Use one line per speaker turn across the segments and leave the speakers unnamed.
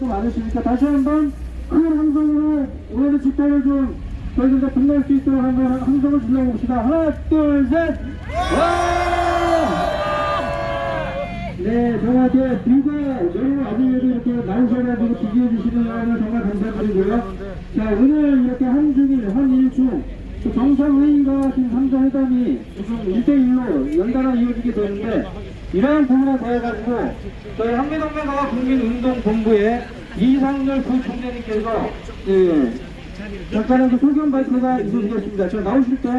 많으시니까 다시 한번 큰 함성으로 오늘의 집회를 좀 저희들 다 빛날 수 있도록 한번 함성을 질러봅시다. 하나, 둘, 셋! 와! 네, 정말 비가 너무 와중에도 이렇게 나오셔가지고 지지해 주시는 거는 정말 감사드리고요. 자, 오늘 이렇게 한 일중 정상회의가 지금 3자 회담이 지금 1대1로 연달아 이어지게 되는데, 이러한 부분에 대해가지고 저희 한미동맹과 국민운동본부의 이상렬 부총재님께서 잠깐의 소견 발표가 있으시겠습니다. 저 나오실 때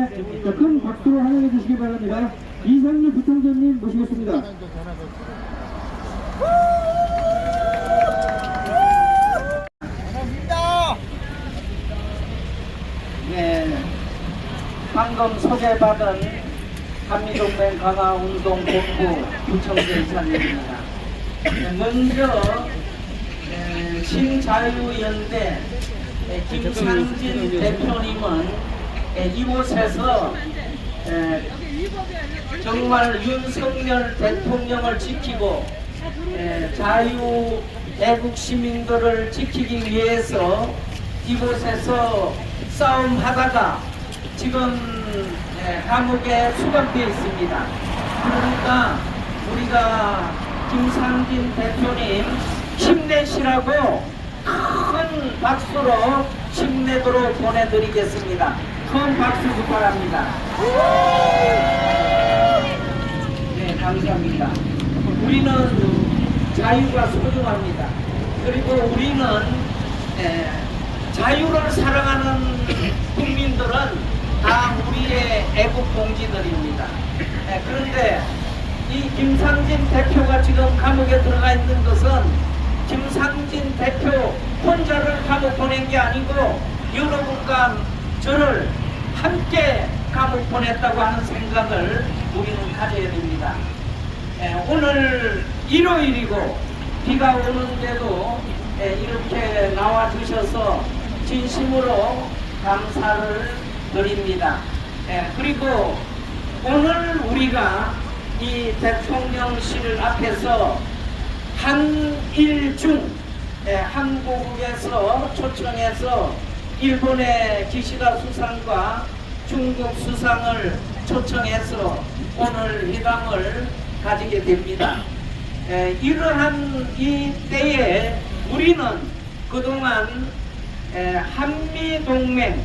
큰 박수로 환영해 주시기 바랍니다. 이상렬 부총재님 모시겠습니다.
네, 방금 소개받은 한미동맹 강화운동본부 부총재 이사님입니다. 먼저 신자유연대 김상진 대표님은 이곳에서 정말 윤석열 대통령을 지키고 자유 애국 시민들을 지키기 위해서 이곳에서 싸움하다가 지금 감옥에 수감되어 있습니다. 그러니까 우리가 김상진 대표님 힘내시라고 큰 박수로 힘내도록 보내드리겠습니다. 큰 박수 바랍니다. 네, 감사합니다. 우리는 자유가 소중합니다. 그리고 우리는 자유를 사랑하는 국민들은 다 우리의 애국 동지들입니다. 그런데 이 김상진 대표가 지금 감옥에 들어가 있는 것은 김상진 대표 혼자를 감옥 보낸 게 아니고 여러분과 저를 함께 감옥 보냈다고 하는 생각을 우리는 가져야 됩니다. 오늘 일요일이고 비가 오는데도 이렇게 나와 주셔서 진심으로 감사를 드립니다. 그리고 오늘 우리가 이 대통령실 앞에서 한일중 한국에서 초청해서 일본의 기시다 수상과 중국 수상을 초청해서 오늘 회담을 가지게 됩니다. 이러한 이 때에 우리는 그동안 한미동맹,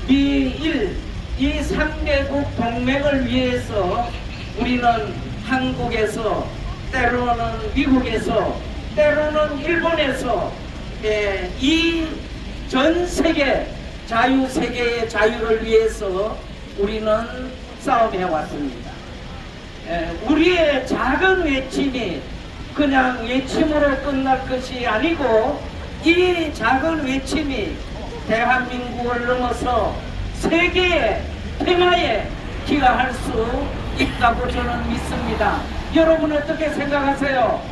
한미일 이 3개국 동맹을 위해서 우리는 한국에서 때로는 미국에서 때로는 일본에서 이 전 세계 자유세계의 자유를 위해서 우리는 싸움해 왔습니다. 우리의 작은 외침이 그냥 외침으로 끝날 것이 아니고 이 작은 외침이 대한민국을 넘어서 세계의 평화에 기여할 수 있다고 저는 믿습니다. 여러분 어떻게 생각하세요?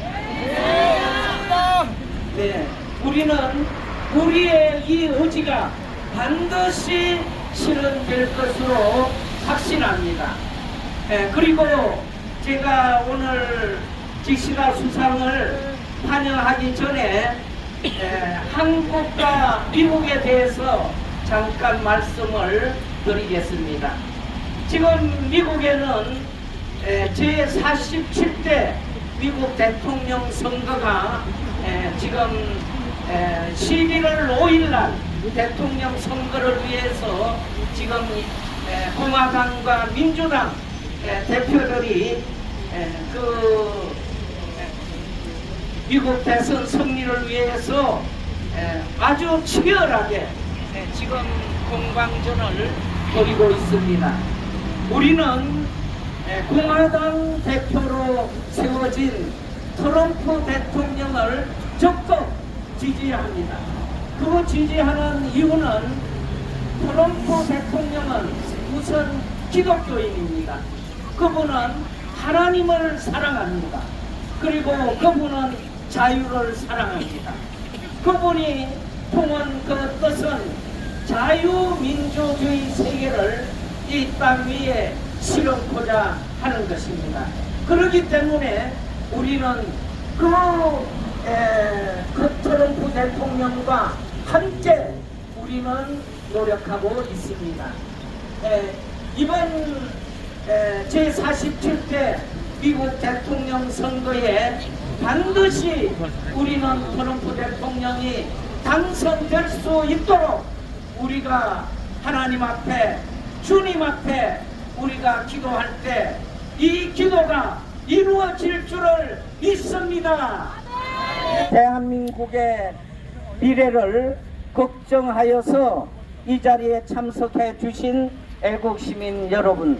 네, 우리는 우리의 이 의지가 반드시 실현될 것으로 확신합니다. 그리고 제가 오늘 기시다 수상을 환영하기 전에 한국과 미국에 대해서 잠깐 말씀을 드리겠습니다. 지금 미국에는 제47대 미국 대통령 선거가 지금 11월 5일날 대통령 선거를 위해서 지금 공화당과 민주당 대표들이 그 미국 대선 승리를 위해서 아주 치열하게 지금 공방전을 벌이고 있습니다. 우리는 공화당 대표로 세워진 트럼프 대통령을 적극 지지합니다. 그 지지하는 이유는 트럼프 대통령은 우선 기독교인입니다. 그분은 하나님을 사랑합니다. 그리고 그분은 자유를 사랑합니다. 그분이 통한 그 뜻은 자유민주주의 세계를 이 땅 위에 실현하고자 하는 것입니다. 그렇기 때문에 우리는 그 트럼프 대통령과 함께 우리는 노력하고 있습니다. 이번 제47대 미국 대통령 선거에 반드시 우리는 트럼프 대통령이 당선될 수 있도록 우리가 하나님 앞에, 주님 앞에 우리가 기도할 때 이 기도가 이루어질 줄을 믿습니다. 대한민국의 미래를 걱정하여서 이 자리에 참석해 주신 애국 시민 여러분,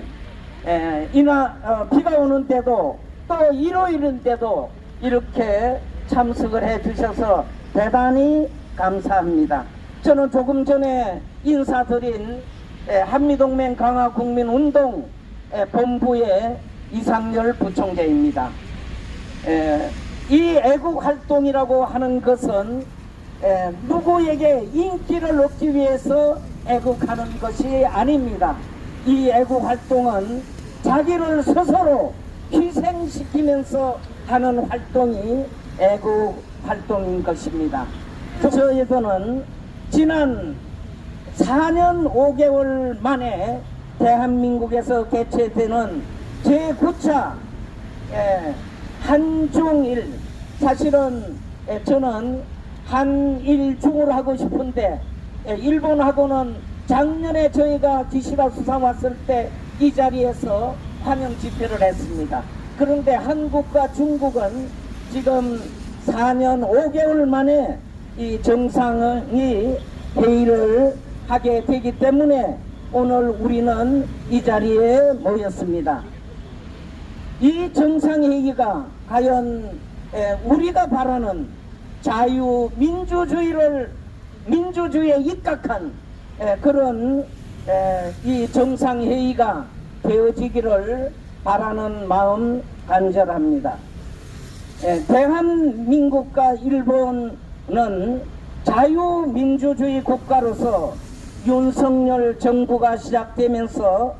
비가 오는데도 또 일요일인데도 이렇게 참석을 해 주셔서 대단히 감사합니다. 저는 조금 전에 인사드린 한미동맹 강화 국민운동 본부의 이상열 부총재입니다. 이 애국활동이라고 하는 것은 누구에게 인기를 얻기 위해서 애국하는 것이 아닙니다. 이 애국활동은 자기를 스스로 희생시키면서 하는 활동이 애국활동인 것입니다. 저희들은 지난 4년 5개월 만에 대한민국에서 개최되는 제9차 한중일, 사실은 저는 한일중을 하고 싶은데 일본하고는 작년에 저희가 기시다 수상 왔을 때 이 자리에서 환영 집회를 했습니다. 그런데 한국과 중국은 지금 4년 5개월 만에 이 정상이 회의를 하게 되기 때문에 오늘 우리는 이 자리에 모였습니다. 이 정상회의가 과연 우리가 바라는 민주주의에 입각한 그런 이 정상회의가 되어지기를 바라는 마음 간절합니다. 대한민국과 일본은 자유민주주의 국가로서 윤석열 정부가 시작되면서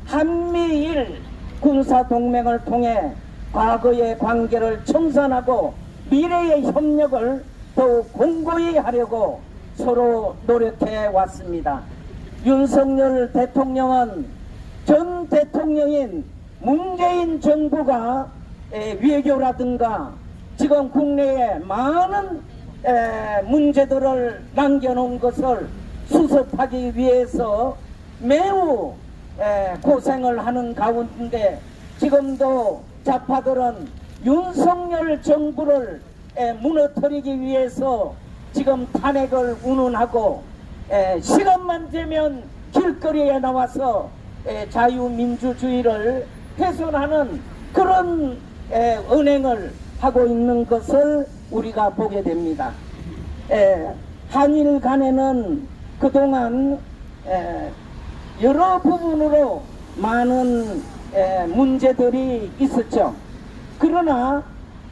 한미일 군사동맹을 통해 과거의 관계를 청산하고 미래의 협력을 더욱 공고히 하려고 서로 노력해 왔습니다. 윤석열 대통령은 전 대통령인 문재인 정부가 외교라든가 지금 국내에 많은 문제들을 남겨놓은 것을 수습하기 위해서 매우 고생을 하는 가운데 지금도 좌파들은 윤석열 정부를 무너뜨리기 위해서 지금 탄핵을 운운하고 시간만 되면 길거리에 나와서 자유민주주의를 훼손하는 그런 언행을 하고 있는 것을 우리가 보게 됩니다. 한일 간에는 그동안 여러 부분으로 많은 문제들이 있었죠. 그러나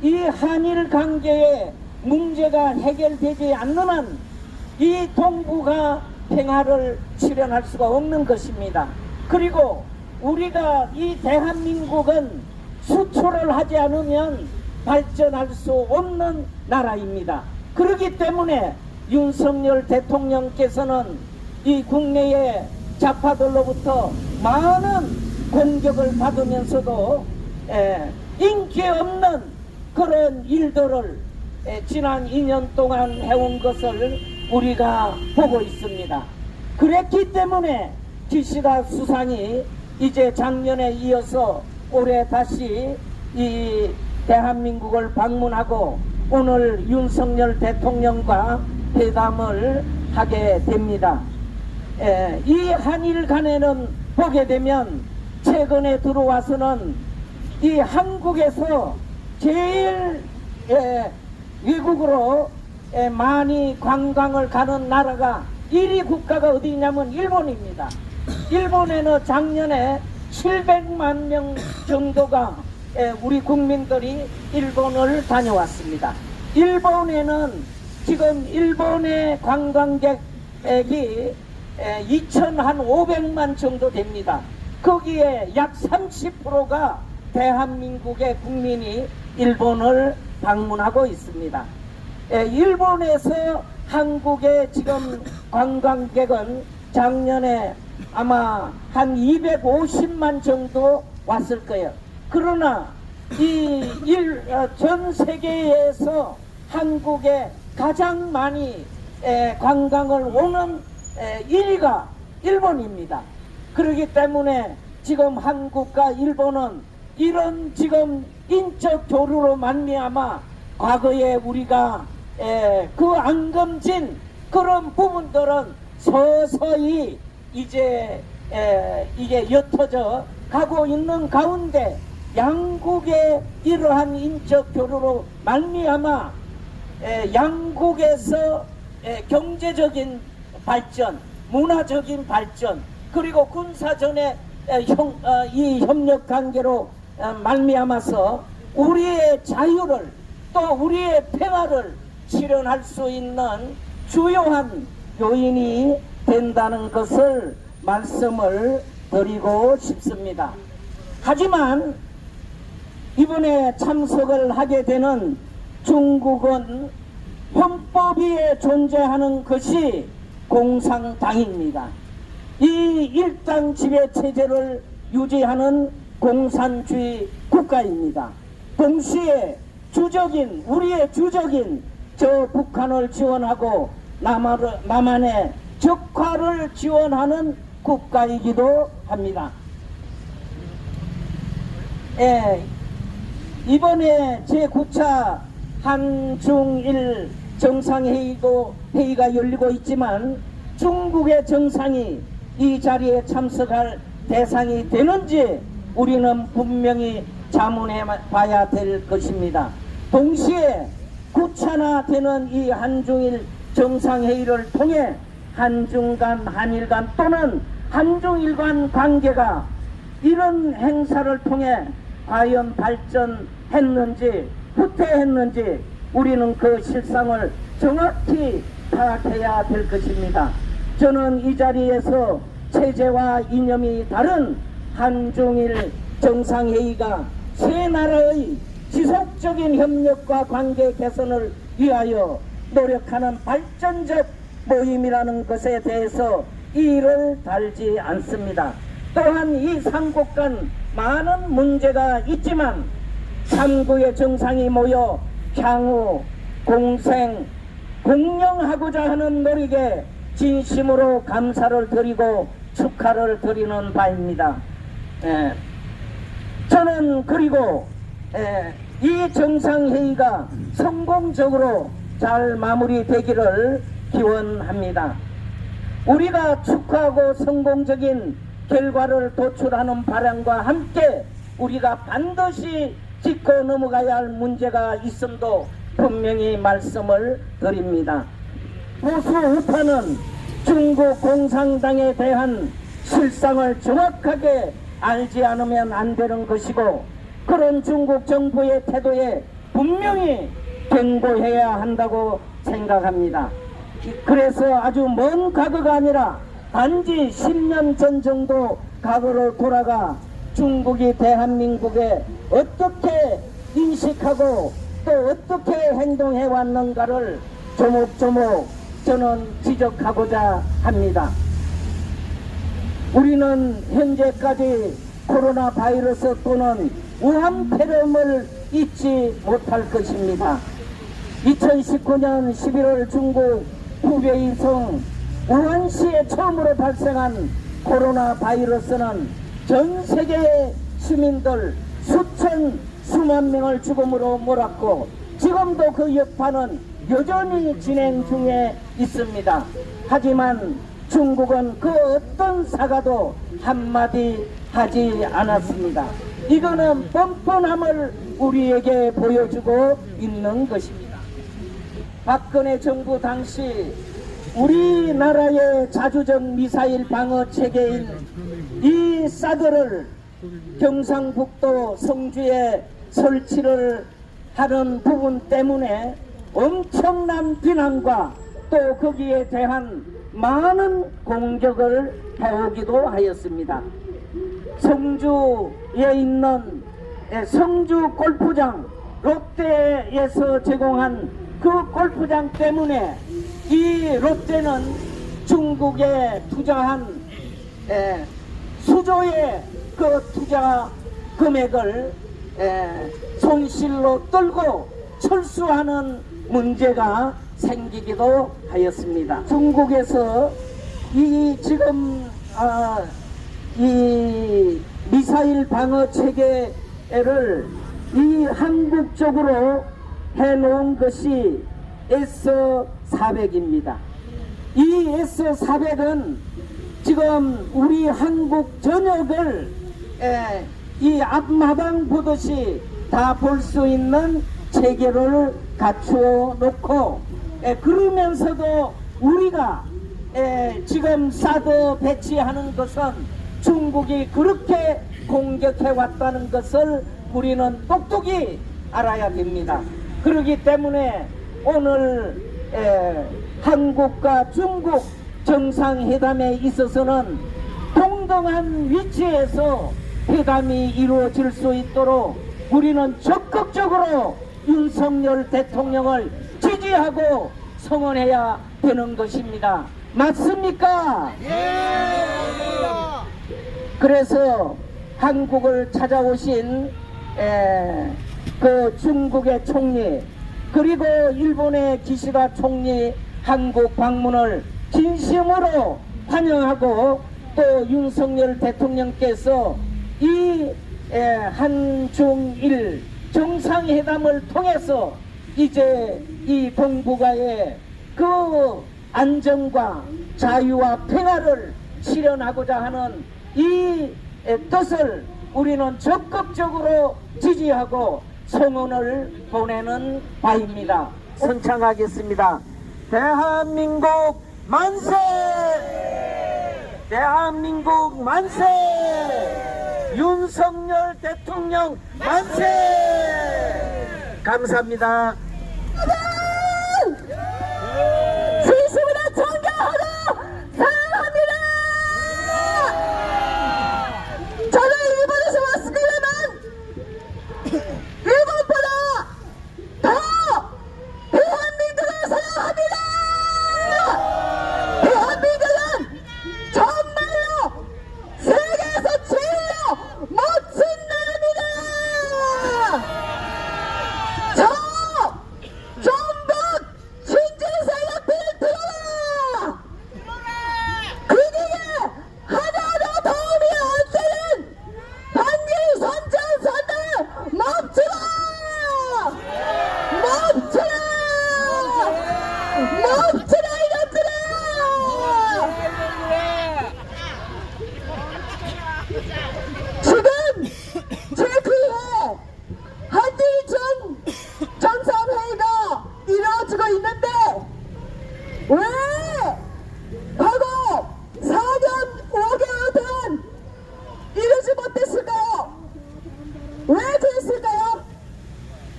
이 한일 관계에 문제가 해결되지 않는 한 이 동북아 평화를 실현할 수가 없는 것입니다. 그리고 우리가 이 대한민국은 수출을 하지 않으면 발전할 수 없는 나라입니다. 그렇기 때문에 윤석열 대통령께서는 이 국내의 좌파들로부터 많은 공격을 받으면서도 인기 없는 그런 일들을 지난 2년 동안 해온 것을 우리가 보고 있습니다. 그랬기 때문에 기시다 수상이 이제 작년에 이어서 올해 다시 이 대한민국을 방문하고 오늘 윤석열 대통령과 회담을 하게 됩니다. 이 한일 간에는 보게 되면 최근에 들어와서는 이 한국에서 제일 외국으로 많이 관광을 가는 나라가 1위 국가가 어디냐면 일본입니다. 일본에는 작년에 700만 명 정도가 우리 국민들이 일본을 다녀왔습니다. 일본에는 지금 일본의 관광객이 2,500만 정도 됩니다. 거기에 약 30%가 대한민국의 국민이 일본을 방문하고 있습니다. 일본에서 한국에 지금 관광객은 작년에 아마 한 250만 정도 왔을 거예요. 그러나 전 세계에서 한국에 가장 많이 관광을 오는 1위가 일본입니다. 그렇기 때문에 지금 한국과 일본은 이런 지금 인적 교류로 말미암아 과거에 우리가 그 앙금진 그런 부분들은 서서히 이제 이게 옅어져 가고 있는 가운데 양국의 이러한 인적 교류로 말미암아 양국에서 경제적인 발전, 문화적인 발전, 그리고 군사전의 이 협력 관계로 말미암아서 우리의 자유를 또 우리의 평화를 실현할 수 있는 주요한 요인이 된다는 것을 말씀을 드리고 싶습니다. 하지만 이번에 참석을 하게 되는 중국은 헌법 위에 존재하는 것이 공산당입니다. 이 일당 지배 체제를 유지하는 공산주의 국가입니다. 동시에 우리의 주적인 저 북한을 지원하고 남한의 적화를 지원하는 국가이기도 합니다. 이번에 제9차 한중일 정상회의가 열리고 있지만 중국의 정상이 이 자리에 참석할 대상이 되는지 우리는 분명히 자문해 봐야 될 것입니다. 동시에 9차나 되는 이 한중일 정상회의를 통해 한중 간, 한일 간 또는 한중일 간 관계가 이런 행사를 통해 과연 발전했는지 후퇴했는지 우리는 그 실상을 정확히 파악해야 될 것입니다. 저는 이 자리에서 체제와 이념이 다른 한중일 정상회의가 세 나라의 지속적인 협력과 관계 개선을 위하여 노력하는 발전적 모임이라는 것에 대해서 이의를 달지 않습니다. 또한 이 삼국 간 많은 문제가 있지만 3국의 정상이 모여 향후 공생 공영하고자 하는 노력에 진심으로 감사를 드리고 축하를 드리는 바입니다. 저는 그리고 이 정상회의가 성공적으로 잘 마무리되기를 기원합니다. 우리가 축하하고 성공적인 결과를 도출하는 바람과 함께 우리가 반드시 짚고 넘어가야 할 문제가 있음도 분명히 말씀을 드립니다. 보수 우파는 중국 공산당에 대한 실상을 정확하게 알지 않으면 안 되는 것이고 그런 중국 정부의 태도에 분명히 경고해야 한다고 생각합니다. 그래서 아주 먼 과거가 아니라 단지 10년 전 정도 과거로 돌아가 중국이 대한민국에 어떻게 인식하고 또 어떻게 행동해 왔는가를 조목조목 저는 지적하고자 합니다. 우리는 현재까지 코로나 바이러스 또는 우한 폐렴을 잊지 못할 것입니다. 2019년 11월 중국 후베이성 우한시에 처음으로 발생한 코로나 바이러스는 전 세계의 시민들 수만 명을 죽음으로 몰았고 지금도 그 여파는 여전히 진행 중에 있습니다. 하지만 중국은 그 어떤 사과도 한마디 하지 않았습니다. 이거는 뻔뻔함을 우리에게 보여주고 있는 것입니다. 박근혜 정부 당시 우리나라의 자주적 미사일 방어 체계인 이 사드를 경상북도 성주에 설치를 하는 부분 때문에 엄청난 비난과 또 거기에 대한 많은 공격을 해오기도 하였습니다. 성주에 있는 성주 골프장 롯데에서 제공한 그 골프장 때문에 이 롯데는 중국에 투자한 수조의 그 투자 금액을 손실로 떨고 철수하는 문제가 생기기도 하였습니다. 중국에서 이 지금 이 미사일 방어 체계를 이 한국 쪽으로 해놓은 것이 S-400입니다. 이 S-400은 지금 우리 한국 전역을 이 앞마당 보듯이 다 볼 수 있는 체계를 갖추어 놓고 그러면서도 우리가 지금 사드 배치하는 것은 중국이 그렇게 공격해 왔다는 것을 우리는 똑똑히 알아야 됩니다. 그렇기 때문에 오늘 한국과 중국 정상회담에 있어서는 동등한 위치에서 회담이 이루어질 수 있도록 우리는 적극적으로 윤석열 대통령을 지지하고 성원해야 되는 것입니다. 맞습니까? 예! 그래서 한국을 찾아오신 그 중국의 총리 그리고 일본의 기시다 총리 한국 방문을 진심으로 환영하고 또 윤석열 대통령께서 이 한중일 정상회담을 통해서 이제 이 동북아의 그 안정과 자유와 평화를 실현하고자 하는 이 뜻을 우리는 적극적으로 지지하고 성원을 보내는 바입니다. 선창하겠습니다. 대한민국 만세! 대한민국 만세! 윤석열 대통령 만세! 감사합니다.
진심으로 존경하고 사랑합니다. 저는 일본에서 왔습니다만 일본보다 더 대한민국을 사랑합니다. 대한민국은 정말로 세계에서 제일로 멋진 나라입니다. 저 전북 신진세력들을 들어라. 그들에게 하나도 도움이 안 되는 반일 선전선을 멈추라. 멈추라. 멈추라 이놈들아. 지금 제 귀에 한일전 정상회의가 이루어지고 있는데 왜 과거 4년 5개월 동안 이루지 못했을까요? 왜 그랬을까요?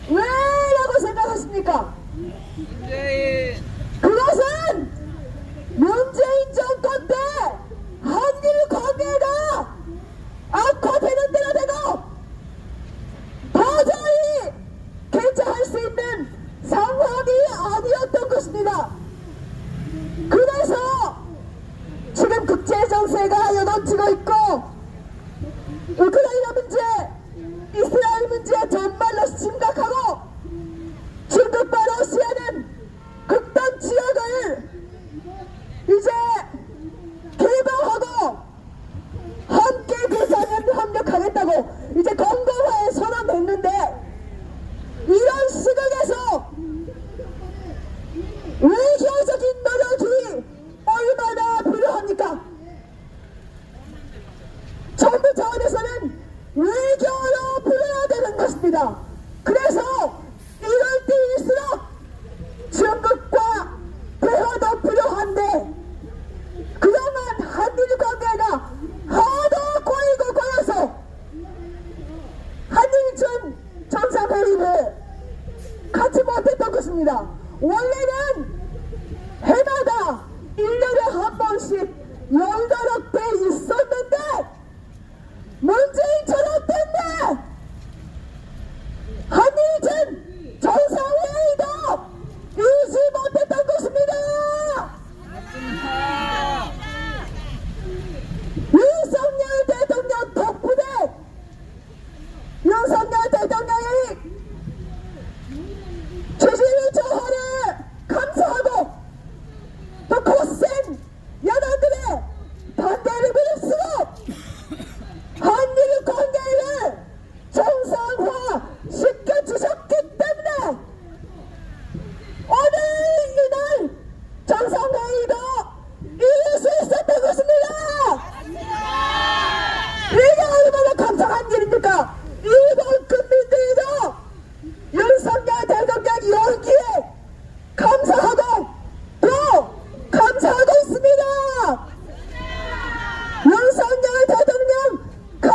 왜라고 생각하십니까? 그것은 문재인 정권 때 한일 관계가 악화되는 데가 되고 도저히 개최할 수 있는 상황이 아니었던 것입니다. 그래서 지금 국제정세가 여론치고 있고 우크라이나 문제, 이스라엘 문제 정말로 심각하고 중국과 러시아는 극단 지역을 이제 개방하고 함께 구상에 협력하겠다고 이제 공동화에 선언했는데 이런 시국에서 외교적인 노력이 얼마나 필요합니까? 정부 차원에서는 외교로 풀어야 되는 것입니다. 그래서 이럴 때일수록 중국과 대화도 필요한데 그동안 한일 관계가 하도 꼬이고 꼬여서 한일전 정상회의를 갖지 못했던 것입니다. 원래는 해마다 1년에 한 번씩 열도록 돼 있었는데 문재인처럼 됐네. 한일전 정상회의도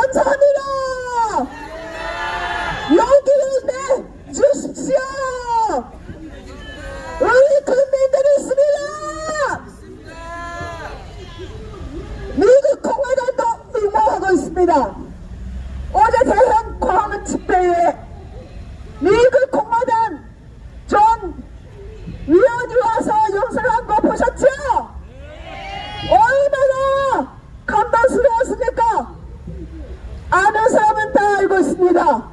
감사합니다. 용기를 내주십시오. 우리 국민들이 있습니다. 미국 공화당도 응모하고 있습니다. 어제 대형 광화문 집회에 미국 공화당 존 위원이 와서 용서한 거 보셨죠? 얼마나 감동스러웠습니까? 아는 사람은 다 알고 있습니다.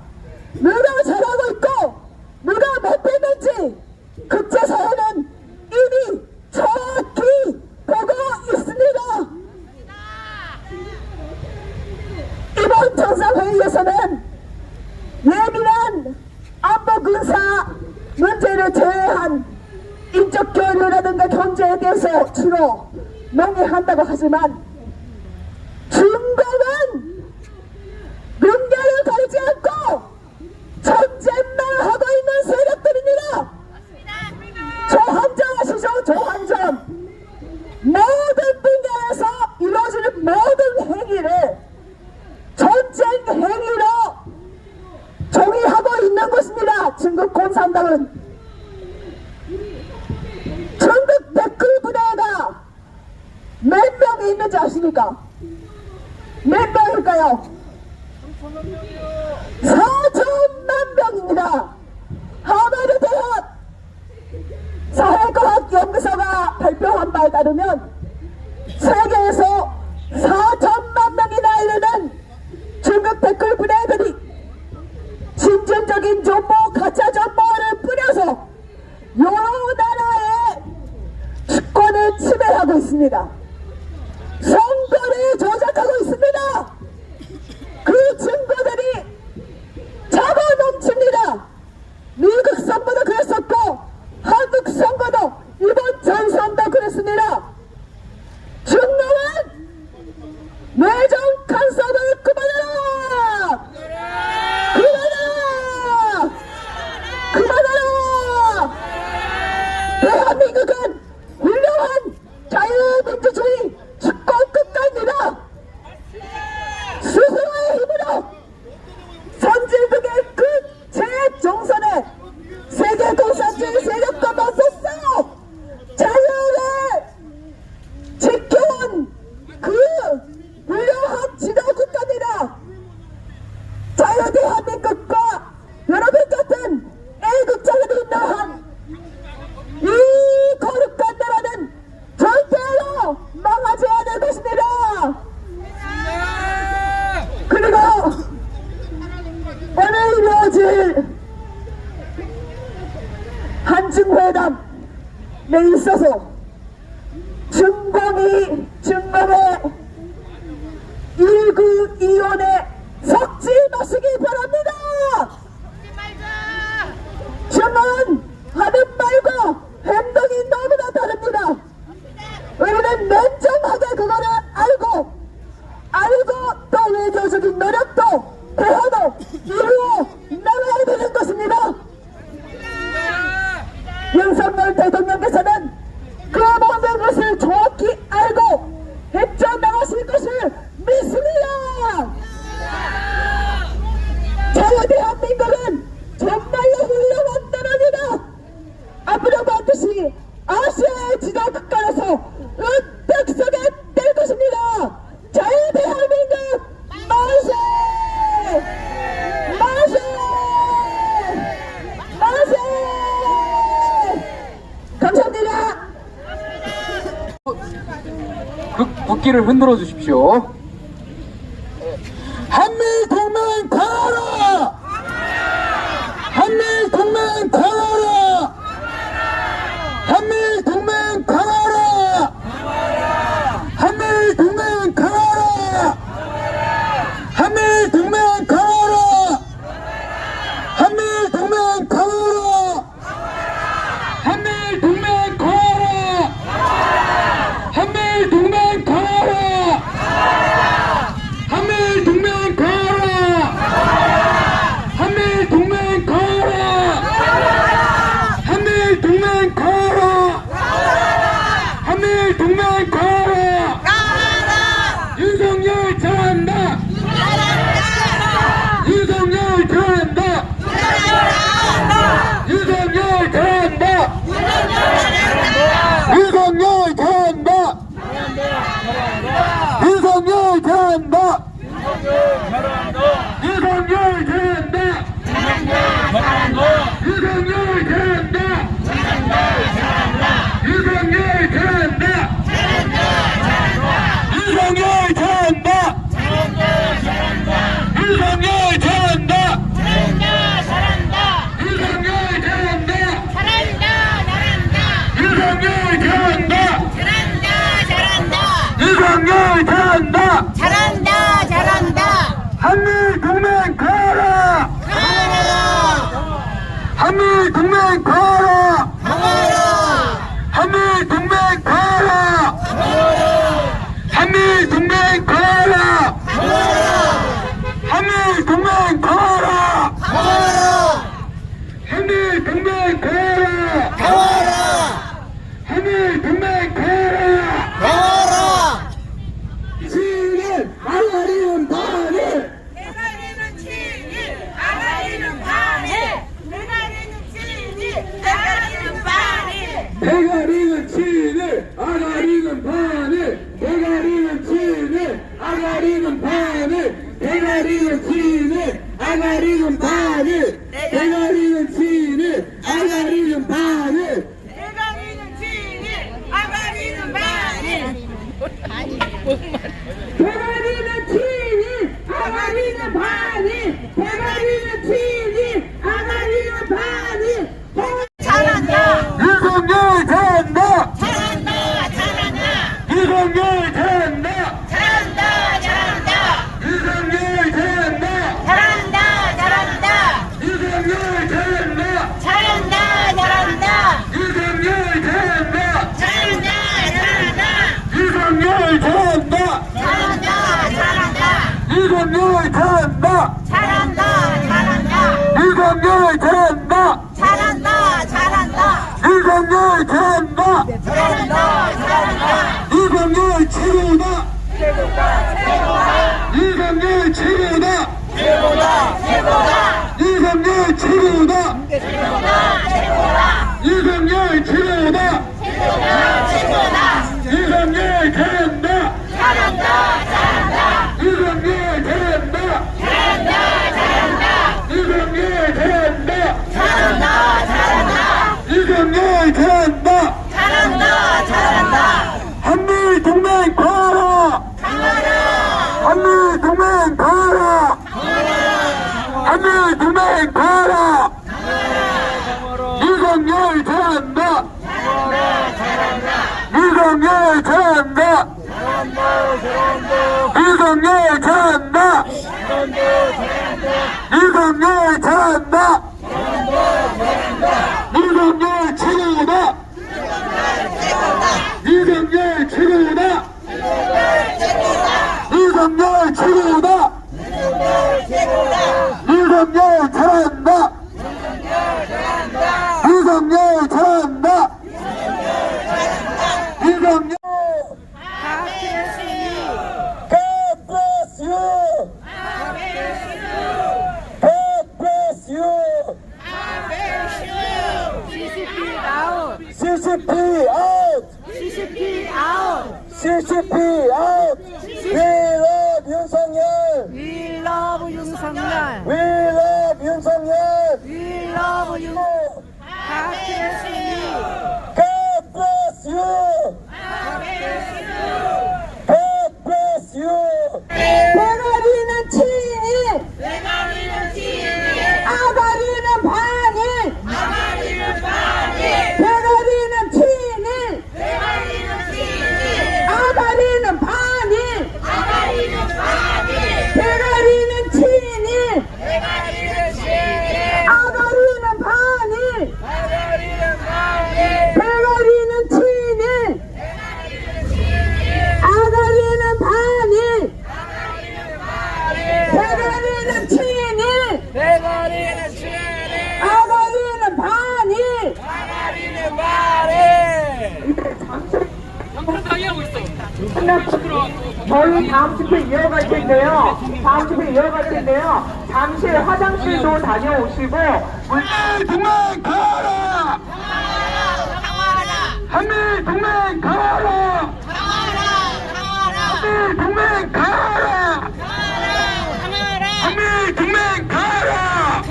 누가 잘하고 있고 누가 못했는지 국제사회는 이미 정확히 보고 있습니다. 이번 정상회의에서는 예민한 안보 군사 문제를 제외한 인적 교류라든가 경제에 대해서 주로 논의한다고 하지만 중국은 능력을 가리지 않고 전쟁만 하고 있는 세력들입니다. 조한전 아시죠? 조한전. 모든 분야에서 이루어지는 모든 행위를 전쟁 행위로 종이하고 있는 것입니다. 중국 공산당은. 중국 댓글 부대가 몇 명이 있는지 아십니까? 몇 명일까요? 4천만 명입니다. 하버드 대학 사회과학연구소가 발표한 바에 따르면 세계에서 4천만 명이나 이르는 중국 댓글 부대들이 진전적인 정보, 가짜 정보를 뿌려서 여러 나라의 주권을 침해하고 있습니다. 선거를 조작하고 있습니다. 그 증거들이 잡아 넘칩니다. 미국 선거도 그랬었고 한국 선거도 이번 전선도 그랬습니다. 중국은 내정 간섭을 그만하라! 그만하라! 그만하라! 대한민국은 훌륭한 자유민주주의 주권 국가입니다. 스스로의 힘으로 선진국의 그 재정선에 세계 공산주의 세력과 맞서서 자유를 지켜온 그 훌륭한 지도 국가입니다. 자유 대한민국과 여러분 같은 애국자들이 있는 한 이 거룩한 나라는 절대로 망하지 않을 것입니다. 그리고 오늘 이루어질 한중회담에 있어서 중공이 중공의 1구2원에 섞지 마시기 바랍니다. 중공은 하는 말과 행동이 너무나 다릅니다. 우리는 냉정하게 그거를 알고 또 외교적인 노력도 대화도 이루어 나가야 되는 것입니다. 윤석열 대통령께서는 그 모든 것을 정확히 알고 헤쳐나가실 것을 믿습니다. 자유 대한민국은 정말로 훌륭한 나라입니다. 앞으로 반드시 아시아의 지도 국가로서 은택성에 될 것입니다. 자유 대한민국 만세! 만세! 만세! 감사합니다.
국기를 흔들어 주십시오. 한미동맹 강화하라! 한미동맹 강화하라! 한미동맹 강화하라! 한미동맹 강화하라! 한미동맹 강화하라! 한미동맹 강화하라! 한미동맹 강화하라! 한미동맹 강화하라! 한미동맹 강화하라! 한미동맹 강화하라! 한미동맹 강화하라! 한미동맹 강화하라! 한미동맹 강화하라! 한미동맹 강화하라! 친일 아가리는 반일!
대가리는 친일, 아가리는 반일. 대가리는 친일, 아가리는 반일.
대가리는 친일, 아가리는 반일. 대가리는 친일, 아가리는 반일. 대가리는 친일, 아가리는 반일. 대가리는 친일, 아가리는 반일.
대가리는 친일, 아가리는 반일.
대가리는 친일, 아가리는 반일. 대가리는 친일, 아가리는 반일.
잘한다,
윤석열 잘한다!
잘한다, 잘한다,
윤석열 잘한다!
잘한다, 잘한다,
윤석열 잘한다!
잘한다, 잘한다,
윤석열 잘한다!
잘한다, 잘한다,
윤석열 잘한다!
잘한다, 잘한다,
윤석열 잘한다!
잘한다, 잘한다,
윤석열 잘한다!
잘한다, 잘한다,
윤석열 잘한다!
잘한다, 잘한다,
윤석열 잘한다!
잘한다, 잘한다,
윤석열 최고다! 윤석열 최고다! 윤석열 최고다! 윤석열 최고다! 윤석열 잘한다!
잘한다, 잘한다,
윤석열 잘한다!
잘한다,
윤석열 잘한다!
잘한다, 잘한다,
윤석열 잘한다!
잘한다, 잘한다,
한미동맹 강화하라! 한미동맹 강화하라! 한미동맹 강화하라! 윤석열 잘한다! 윤석열 잘한다! 윤석열 잘한다! 윤석열 잘한다! 윤석열 최고다! 윤석열 최고다! 윤석열 최고다! 윤석열 잘한다! 윤석열 잘한다! 윤석열 God bless you! God bless you! CCP out!
CCP out,
CCP out! We love 윤석열!
we love 윤석열,
We love 윤석열!
we love 윤.
God bless you! God bless you!
대가리는 친일,
대가리는 친일,
아가리는 반일.
아가리는 반일.
대가리는 친일,
대가리는 친일,
아가리는 반일.
아가리는 반일.
대가리는 친일,
대가리는 친일,
아가리는 반일.
아가리는 반일.
대가리는 친일, 아가리는 반일. 대가리는 친일,
대가리는 친일,
아가리는 반일.
아가리는 반일.
저희 다음 집회 이어갈 텐데요. 잠시 화장실도 다녀오시고
한미동맹 강화하라! 한미동맹 강화하라! 한미동맹 강화하라! 한미동맹 강화하라!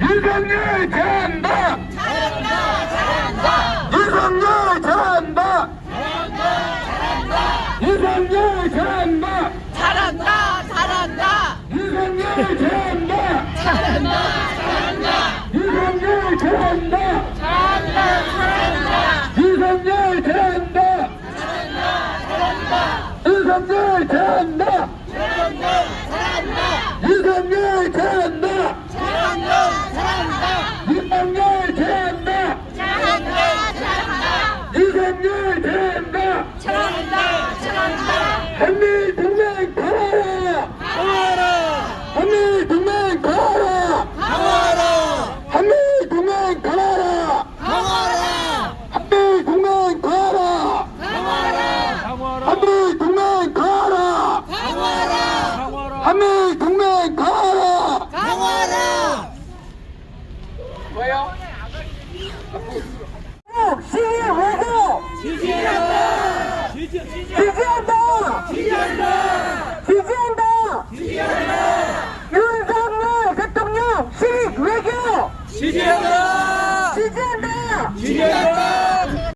윤석열 잘한다! 윤석열 잘한다! 윤석열 잘한다!
잘한다, 잘한다,
윤석열 잘한다! 윤석열 잘한다! 윤석열 잘한다! 윤석열 잘한다! 윤석열 잘한다! 한미 동맹 강화하라. 한미